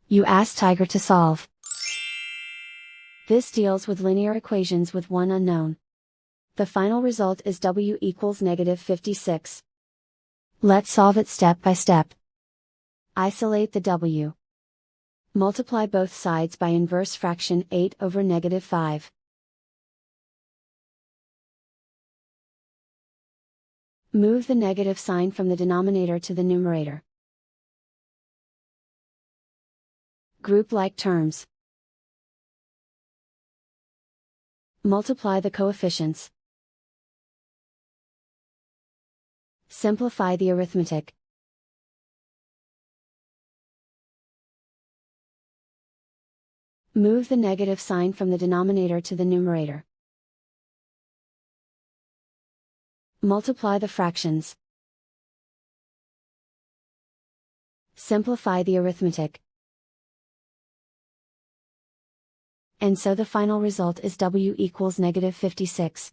You ask Tiger to solve. This deals with linear equations with one unknown. The final result is w equals -56. Let's solve it step by step. Isolate the w. Multiply both sides by inverse fraction 8 over -5. Move the negative sign from the denominator to the numerator. Group like terms. Multiply the coefficients. Simplify the arithmetic. Move the negative sign from the denominator to the numerator. Multiply the fractions. Simplify the arithmetic. And so the final result is w equals -56.